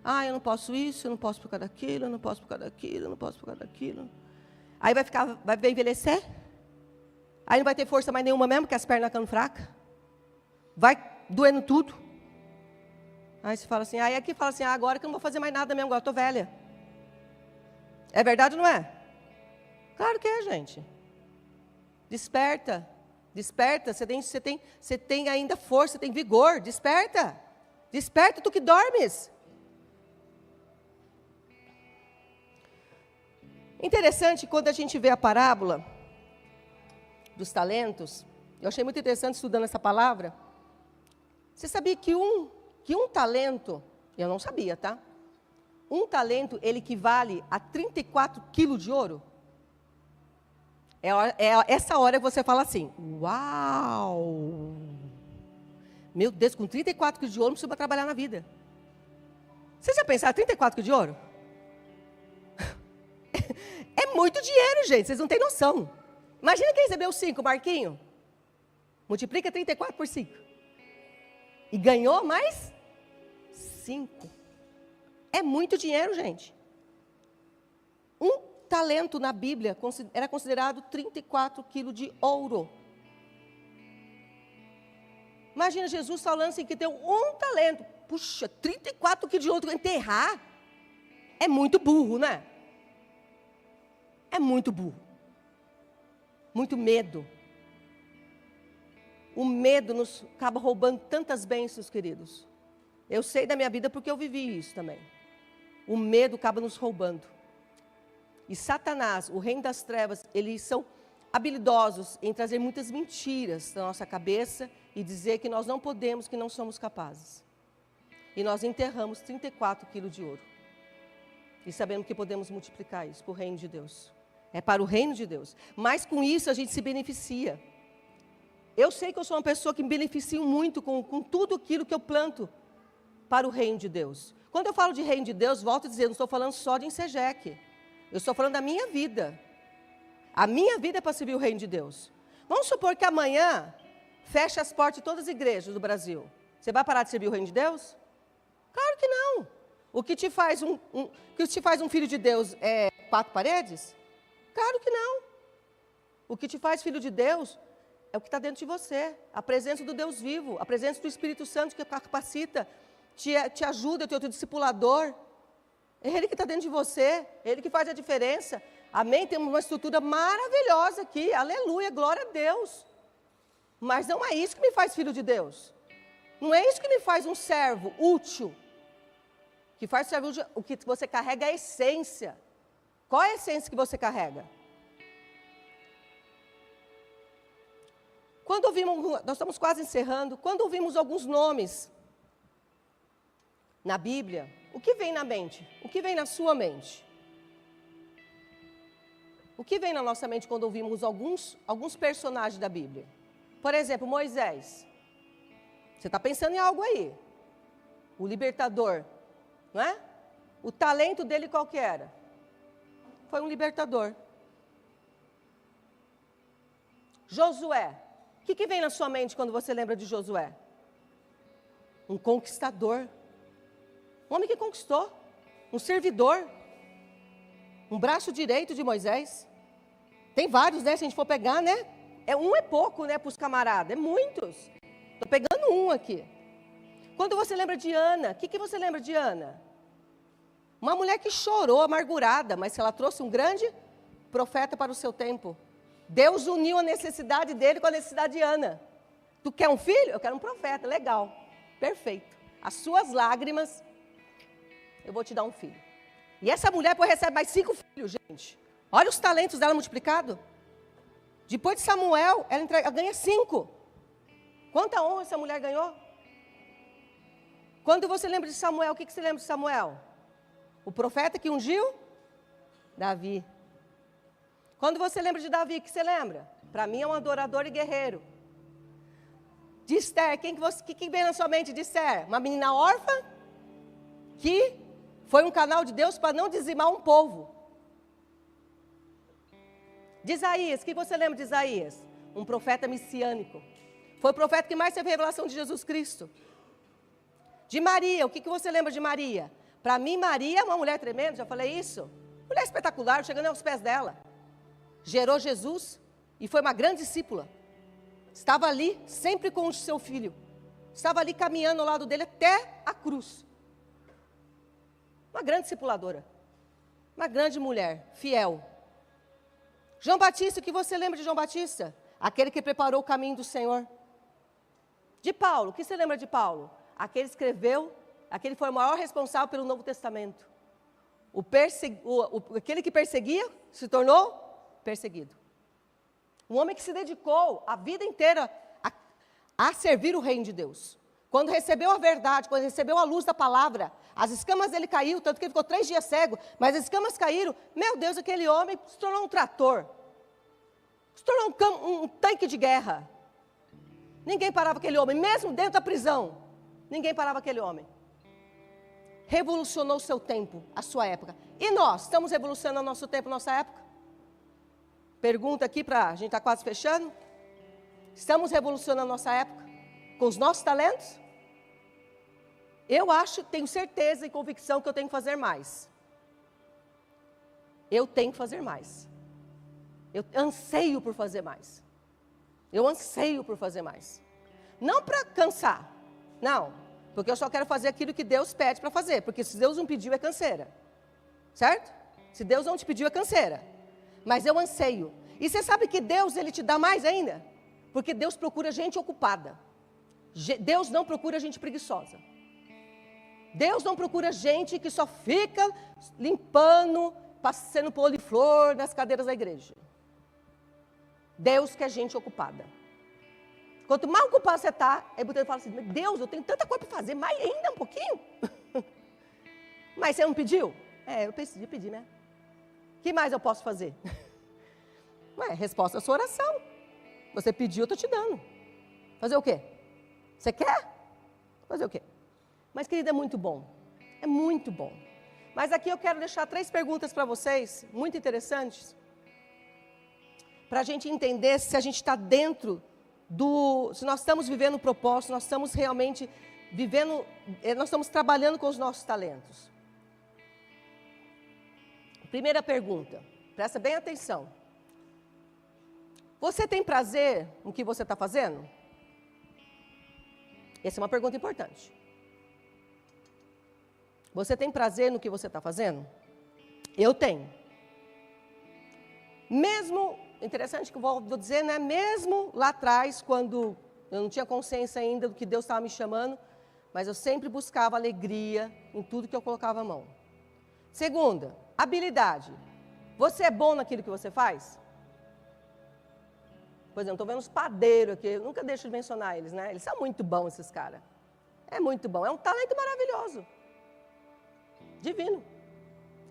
Ah, eu não posso isso, eu não posso por causa daquilo, eu não posso por causa daquilo, eu não posso por causa daquilo. Aí vai envelhecer. Aí não vai ter força mais nenhuma mesmo, porque as pernas ficam fracas. Vai doendo tudo. Aí você fala assim, aí aqui fala assim, agora que eu não vou fazer mais nada mesmo, agora eu estou velha. É verdade ou não é? Claro que é, gente. Desperta. Desperta, você tem ainda força, você tem vigor, desperta. Desperta, tu que dormes. Interessante, quando a gente vê a parábola dos talentos, eu achei muito interessante estudando essa palavra. Você sabia que um talento, eu não sabia, tá? Um talento, ele equivale a 34 quilos de ouro. É essa hora que você fala assim, uau! Meu Deus, com 34 quilos de ouro não precisa trabalhar na vida. Você já pensaram 34 quilos de ouro? É muito dinheiro, gente, vocês não têm noção. Imagina quem recebeu 5, Marquinho. Multiplica 34 por 5. E ganhou mais 5. É muito dinheiro, gente. Um talento na Bíblia era considerado 34 quilos de ouro. Imagina Jesus falando assim, que tem um talento. Puxa, 34 quilos de ouro, enterrar. É muito burro, né? É muito burro. Muito medo. O medo nos acaba roubando tantas bênçãos, queridos. Eu sei da minha vida porque eu vivi isso também. O medo acaba nos roubando. E Satanás, o reino das trevas, eles são habilidosos em trazer muitas mentiras na nossa cabeça e dizer que nós não podemos, que não somos capazes. E nós enterramos 34 quilos de ouro. E sabemos que podemos multiplicar isso para o reino de Deus. É para o reino de Deus. Mas com isso a gente se beneficia. Eu sei que eu sou uma pessoa que me beneficio muito com tudo aquilo que eu planto para o reino de Deus. Quando eu falo de reino de Deus, volto a dizer, não estou falando só de Insegec. Eu estou falando da minha vida. A minha vida é para servir o reino de Deus. Vamos supor que amanhã feche as portas de todas as igrejas do Brasil. Você vai parar de servir o reino de Deus? Claro que não. O que te faz um filho de Deus é 4 paredes? Claro que não. O que te faz filho de Deus é o que está dentro de você. A presença do Deus vivo, a presença do Espírito Santo que capacita, te ajuda, é o teu discipulador. É Ele que está dentro de você, é Ele que faz a diferença. Amém? Temos uma estrutura maravilhosa aqui, aleluia, glória a Deus. Mas não é isso que me faz filho de Deus. Não é isso que me faz um servo útil. O que faz servo útil, o que você carrega é a essência. Qual é a essência que você carrega? Quando ouvimos, nós estamos quase encerrando, quando ouvimos alguns nomes na Bíblia, o que vem na mente? O que vem na sua mente? O que vem na nossa mente quando ouvimos alguns personagens da Bíblia? Por exemplo, Moisés. Você está pensando em algo aí. O libertador, não é? O talento dele qual que era? Foi um libertador. Josué. O que vem na sua mente quando você lembra de Josué? Um conquistador. Um homem que conquistou. Um servidor. Um braço direito de Moisés. Tem vários, né? Se a gente for pegar, né? Um é pouco, né? Para os camaradas. É muitos. Estou pegando um aqui. Quando você lembra de Ana, o que você lembra de Ana? Uma mulher que chorou, amargurada, mas ela trouxe um grande profeta para o seu tempo. Deus uniu a necessidade dele com a necessidade de Ana. Tu quer um filho? Eu quero um profeta. Legal. Perfeito. As suas lágrimas, eu vou te dar um filho. E essa mulher depois recebe mais 5 filhos, gente. Olha os talentos dela multiplicados. Depois de Samuel, ela ganha 5. Quanta honra essa mulher ganhou? Quando você lembra de Samuel, o que você lembra de Samuel? O profeta que ungiu? Davi. Quando você lembra de Davi, o que você lembra? Para mim é um adorador e guerreiro. De Esther, que vem na sua mente de Esther? Uma menina órfã que foi um canal de Deus para não dizimar um povo. De Isaías, o que você lembra de Isaías? Um profeta messiânico. Foi o profeta que mais teve revelação de Jesus Cristo. De Maria, o que você lembra de Maria? Para mim, Maria é uma mulher tremenda, já falei isso. Mulher espetacular, chegando aos pés dela. Gerou Jesus e foi uma grande discípula. Estava ali, sempre com o seu filho. Estava ali caminhando ao lado dele até a cruz. Uma grande discipuladora. Uma grande mulher, fiel. João Batista, o que você lembra de João Batista? Aquele que preparou o caminho do Senhor. De Paulo, o que você lembra de Paulo? Aquele que escreveu, aquele que foi o maior responsável pelo Novo Testamento. Aquele que perseguia se tornou perseguido. Um homem que se dedicou a vida inteira a servir o reino de Deus. Quando recebeu a verdade, quando recebeu a luz da palavra, as escamas dele caiu, tanto que ele ficou 3 dias cego, mas as escamas caíram. Meu Deus, aquele homem se tornou um trator. Se tornou um tanque de guerra. Ninguém parava aquele homem, mesmo dentro da prisão. Ninguém parava aquele homem. Revolucionou o seu tempo, a sua época. E nós, estamos revolucionando o nosso tempo, nossa época? Pergunta aqui a gente está quase fechando. Estamos revolucionando a nossa época? Com os nossos talentos? Eu tenho certeza e convicção que eu tenho que fazer mais. Eu tenho que fazer mais. Eu anseio por fazer mais. Eu anseio por fazer mais. Não para cansar. Não. Porque eu só quero fazer aquilo que Deus pede para fazer. Porque se Deus não pediu, é canseira. Certo? Se Deus não te pediu, é canseira. Mas eu anseio. E você sabe que Deus, Ele te dá mais ainda? Porque Deus procura gente ocupada. Deus não procura gente preguiçosa. Deus não procura gente que só fica limpando, passando poliflor nas cadeiras da igreja. Deus quer gente ocupada. Quanto mais ocupado você está, ele fala assim, Deus, eu tenho tanta coisa para fazer, mais ainda um pouquinho. Mas você não pediu? Eu pedi, né? O que mais eu posso fazer? Resposta à sua oração. Você pediu, eu estou te dando. Fazer o quê? Você quer? Fazer o quê? Mas, querida, é muito bom. É muito bom. Mas aqui eu quero deixar 3 perguntas para vocês, muito interessantes. Para a gente entender se a gente está dentro se nós estamos vivendo o propósito, nós estamos realmente nós estamos trabalhando com os nossos talentos. Primeira pergunta, presta bem atenção. Você tem prazer no que você está fazendo? Essa é uma pergunta importante. Você tem prazer no que você está fazendo? Eu tenho. Mesmo, interessante que eu vou dizer, né? Mesmo lá atrás, quando eu não tinha consciência ainda do que Deus estava me chamando, mas eu sempre buscava alegria em tudo que eu colocava a mão. Segunda, habilidade. Você é bom naquilo que você faz? Por exemplo, estou vendo os padeiros aqui, eu nunca deixo de mencionar eles, né? Eles são muito bons, esses caras. É muito bom, é um talento maravilhoso. Divino.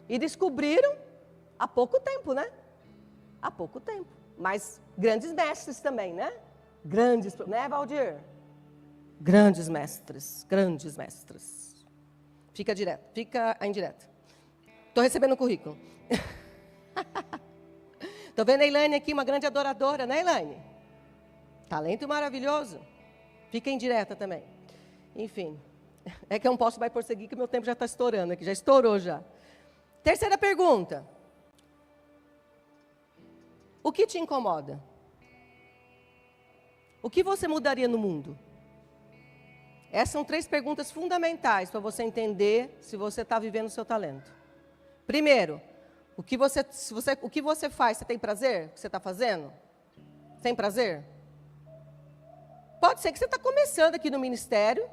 E descobriram há pouco tempo, né? Há pouco tempo. Mas grandes mestres também, né? Grandes, né, Valdir? Grandes mestres, grandes mestres. Fica direto, fica a indireta. Estou recebendo o currículo. Estou vendo a Elaine aqui, uma grande adoradora, né, Elaine? Talento maravilhoso. Fica indireta também. Enfim, é que eu não posso mais prosseguir, que meu tempo já está estourando aqui, já estourou já. Terceira pergunta. O que te incomoda? O que você mudaria no mundo? Essas são 3 perguntas fundamentais para você entender se você está vivendo o seu talento. Primeiro, o que você faz, você tem prazer? O que você está fazendo? Tem prazer? Pode ser que você está começando aqui no ministério,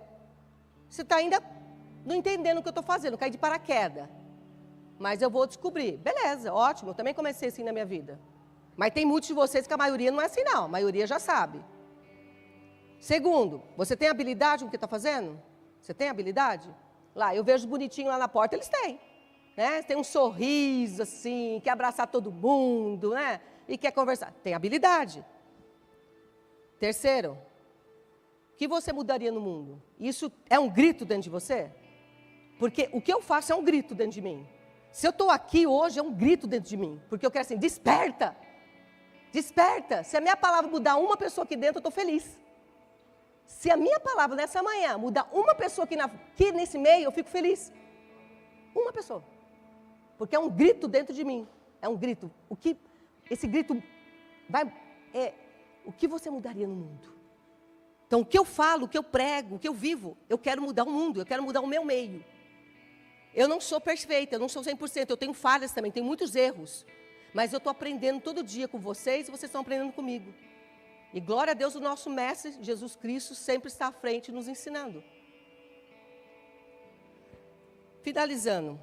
você está ainda não entendendo o que eu estou fazendo, caí de paraquedas. Mas eu vou descobrir. Beleza, ótimo, eu também comecei assim na minha vida. Mas tem muitos de vocês que a maioria não é assim não, a maioria já sabe. Segundo, você tem habilidade no que está fazendo? Você tem habilidade? Lá, eu vejo bonitinho lá na porta, eles têm. Né? Tem um sorriso assim, quer abraçar todo mundo, né? E quer conversar. Tem habilidade. Terceiro, o que você mudaria no mundo? Isso é um grito dentro de você? Porque o que eu faço é um grito dentro de mim. Se eu estou aqui hoje, é um grito dentro de mim. Porque eu quero assim, desperta. Desperta. Se a minha palavra mudar uma pessoa aqui dentro, eu estou feliz. Se a minha palavra nessa manhã mudar uma pessoa aqui nesse meio, eu fico feliz. Uma pessoa. Porque é um grito dentro de mim. É um grito. Esse grito o que você mudaria no mundo? Então, o que eu falo, o que eu prego, o que eu vivo, eu quero mudar o mundo, eu quero mudar o meu meio. Eu não sou perfeita, eu não sou 100%, eu tenho falhas também, tenho muitos erros. Mas eu estou aprendendo todo dia com vocês e vocês estão aprendendo comigo. E glória a Deus, o nosso Mestre, Jesus Cristo, sempre está à frente nos ensinando. Finalizando.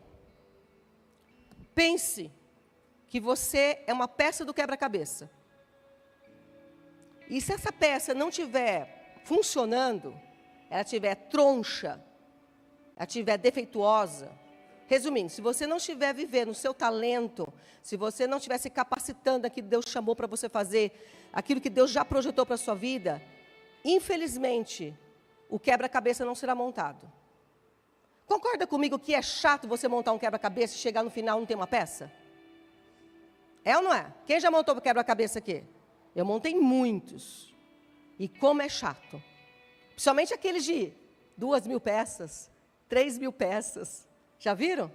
Pense que você é uma peça do quebra-cabeça. E se essa peça não estiver funcionando, ela estiver troncha, ela estiver defeituosa, resumindo, se você não estiver vivendo o seu talento, se você não estiver se capacitando aquilo que Deus chamou para você fazer, aquilo que Deus já projetou para a sua vida, infelizmente, o quebra-cabeça não será montado. Concorda comigo que é chato você montar um quebra-cabeça e chegar no final e não ter uma peça? É ou não é? Quem já montou o quebra-cabeça aqui? Eu montei muitos. E como é chato. Principalmente aqueles de 2.000 peças, 3.000 peças. Já viram?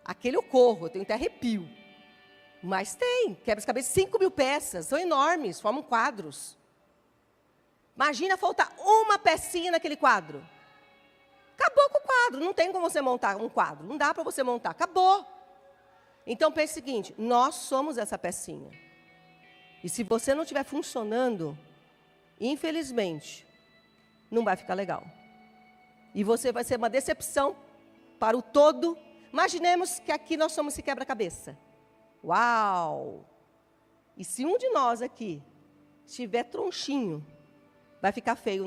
Aquele eu corro, eu tenho até arrepio. Mas tem, quebra-cabeça, 5.000 peças, são enormes, formam quadros. Imagina faltar uma pecinha naquele quadro. Acabou com o quadro, não tem como você montar um quadro, não dá para você montar, acabou. Então pense o seguinte, nós somos essa pecinha. E se você não estiver funcionando, infelizmente, não vai ficar legal. E você vai ser uma decepção para o todo. Imaginemos que aqui nós somos esse quebra-cabeça. Uau! E se um de nós aqui estiver tronchinho, vai ficar feio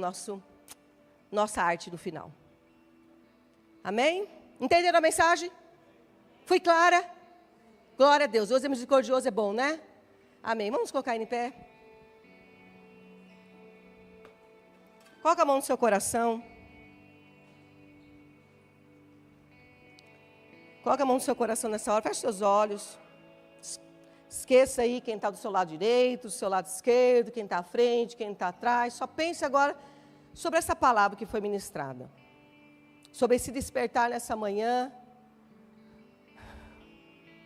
nossa arte no final. Amém? Entenderam a mensagem? Fui clara? Glória a Deus. Deus é misericordioso, é bom, né? Amém. Vamos colocar ele em pé. Coloca a mão no seu coração. Coloca a mão no seu coração nessa hora. Feche seus olhos. Esqueça aí quem está do seu lado direito, do seu lado esquerdo, quem está à frente, quem está atrás. Só pense agora sobre essa palavra que foi ministrada. sobre esse despertar nessa manhã,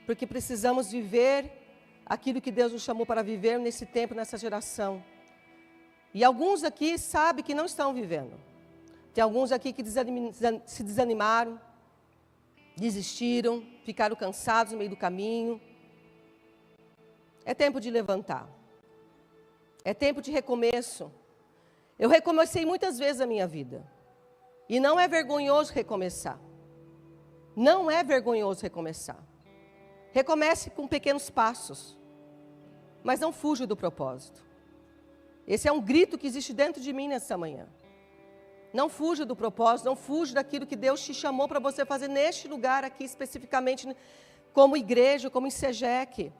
porque precisamos viver aquilo que Deus nos chamou para viver nesse tempo, nessa geração. E alguns aqui sabem que não estão vivendo. Tem alguns aqui que se desanimaram, desistiram, ficaram cansados no meio do caminho. É tempo de levantar. É tempo de recomeço. Eu recomecei muitas vezes a minha vida. E não é vergonhoso recomeçar. Não é vergonhoso recomeçar. Recomece com pequenos passos. Mas não fuja do propósito. Esse é um grito que existe dentro de mim nessa manhã. Não fuja do propósito, não fuja daquilo que Deus te chamou para você fazer neste lugar aqui, especificamente como igreja, como em SEGEC.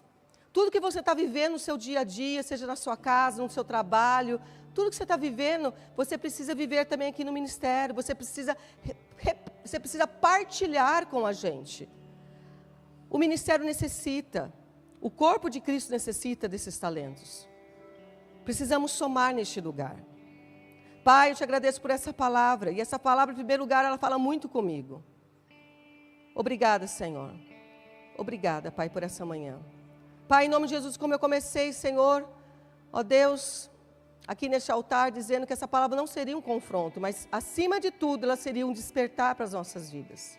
Tudo que você está vivendo no seu dia a dia, seja na sua casa, no seu trabalho, tudo que você está vivendo, você precisa viver também aqui no ministério, você precisa partilhar com a gente. O ministério necessita, o corpo de Cristo necessita desses talentos. Precisamos somar neste lugar. Pai, eu te agradeço por essa palavra, e essa palavra, em primeiro lugar, ela fala muito comigo. Obrigada, Senhor. Obrigada, Pai, por essa manhã. Pai, em nome de Jesus, como eu comecei, Senhor, ó Deus, aqui neste altar, dizendo que essa palavra não seria um confronto, mas, acima de tudo, ela seria um despertar para as nossas vidas.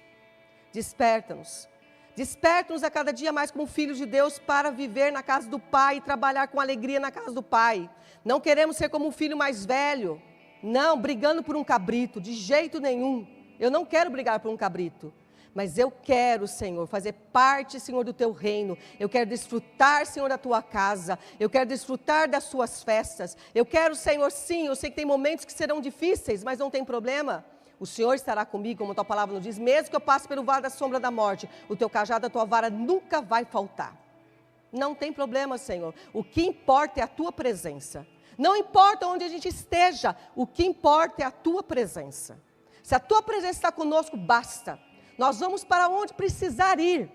Desperta-nos. Desperta-nos a cada dia mais como filhos de Deus para viver na casa do Pai e trabalhar com alegria na casa do Pai. Não queremos ser como um filho mais velho, não, brigando por um cabrito, de jeito nenhum. Eu não quero brigar por um cabrito, mas eu quero, Senhor, fazer parte, Senhor, do Teu reino. Eu quero desfrutar, Senhor, da Tua casa. Eu quero desfrutar das Suas festas. Eu quero, Senhor, sim, eu sei que tem momentos que serão difíceis, mas não tem problema. O Senhor estará comigo, como a Tua palavra nos diz, mesmo que eu passe pelo vale da sombra da morte, o Teu cajado, a Tua vara nunca vai faltar. Não tem problema, Senhor. O que importa é a Tua presença. Não importa onde a gente esteja, o que importa é a Tua presença. Se a Tua presença está conosco, basta. Nós vamos para onde precisar ir.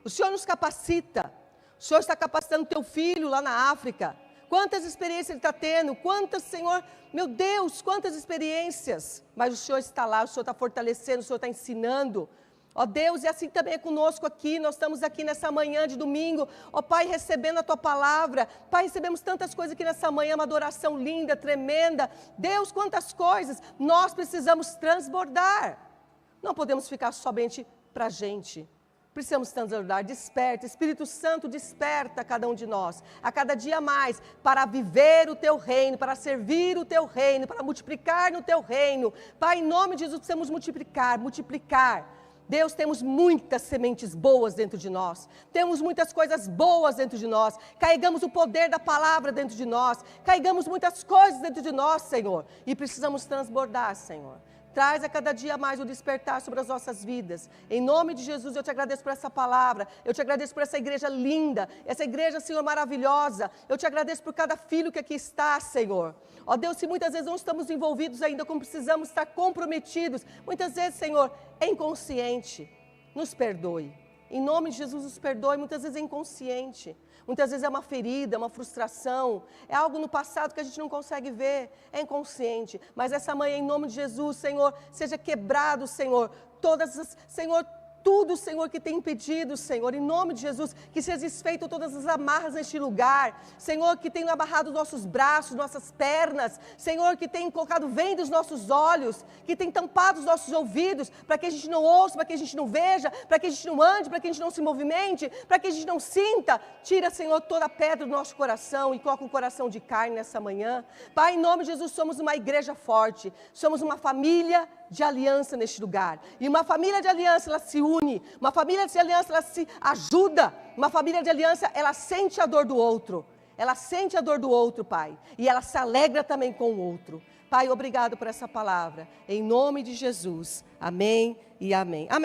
O Senhor nos capacita. O Senhor está capacitando o Teu filho lá na África. Quantas experiências ele está tendo, quantas, Senhor, meu Deus, quantas experiências. Mas o Senhor está lá, o Senhor está fortalecendo, o Senhor está ensinando. Ó Deus, e assim também é conosco aqui, nós estamos aqui nessa manhã de domingo, ó Pai, recebendo a Tua palavra. Pai, recebemos tantas coisas aqui nessa manhã, uma adoração linda, tremenda. Deus, quantas coisas, nós precisamos transbordar. Não podemos ficar somente para a gente. Precisamos transbordar, desperta, Espírito Santo desperta cada um de nós, a cada dia mais, para viver o Teu reino, para servir o Teu reino, para multiplicar no Teu reino. Pai, em nome de Jesus, precisamos multiplicar. Deus, temos muitas sementes boas dentro de nós, temos muitas coisas boas dentro de nós, carregamos o poder da palavra dentro de nós, carregamos muitas coisas dentro de nós, Senhor, e precisamos transbordar, Senhor. Traz a cada dia mais o despertar sobre as nossas vidas. Em nome de Jesus, eu te agradeço por essa palavra. Eu te agradeço por essa igreja linda. Essa igreja, Senhor, maravilhosa. Eu te agradeço por cada filho que aqui está, Senhor. Ó Deus, se muitas vezes não estamos envolvidos ainda como precisamos estar comprometidos, muitas vezes, Senhor, é inconsciente. Nos perdoe. Em nome de Jesus, nos perdoe. Muitas vezes é inconsciente. Muitas vezes é uma ferida, uma frustração, é algo no passado que a gente não consegue ver, é inconsciente. Mas essa manhã, em nome de Jesus, Senhor, seja quebrado, Senhor, Senhor, tudo, Senhor, que tem impedido, Senhor, em nome de Jesus, que seja desfeito todas as amarras neste lugar, Senhor, que tenha amarrado nossos braços, nossas pernas, Senhor, que tenha colocado venda nos nossos olhos, que tenha tampado os nossos ouvidos, para que a gente não ouça, para que a gente não veja, para que a gente não ande, para que a gente não se movimente, para que a gente não sinta. Tira, Senhor, toda a pedra do nosso coração e coloca um coração de carne nessa manhã. Pai, em nome de Jesus, somos uma igreja forte, somos uma família de aliança neste lugar, e uma família de aliança, ela se une, uma família de aliança, ela se ajuda, uma família de aliança, ela sente a dor do outro, Pai, e ela se alegra também com o outro. Pai, obrigado por essa palavra, em nome de Jesus, amém e amém. Amém.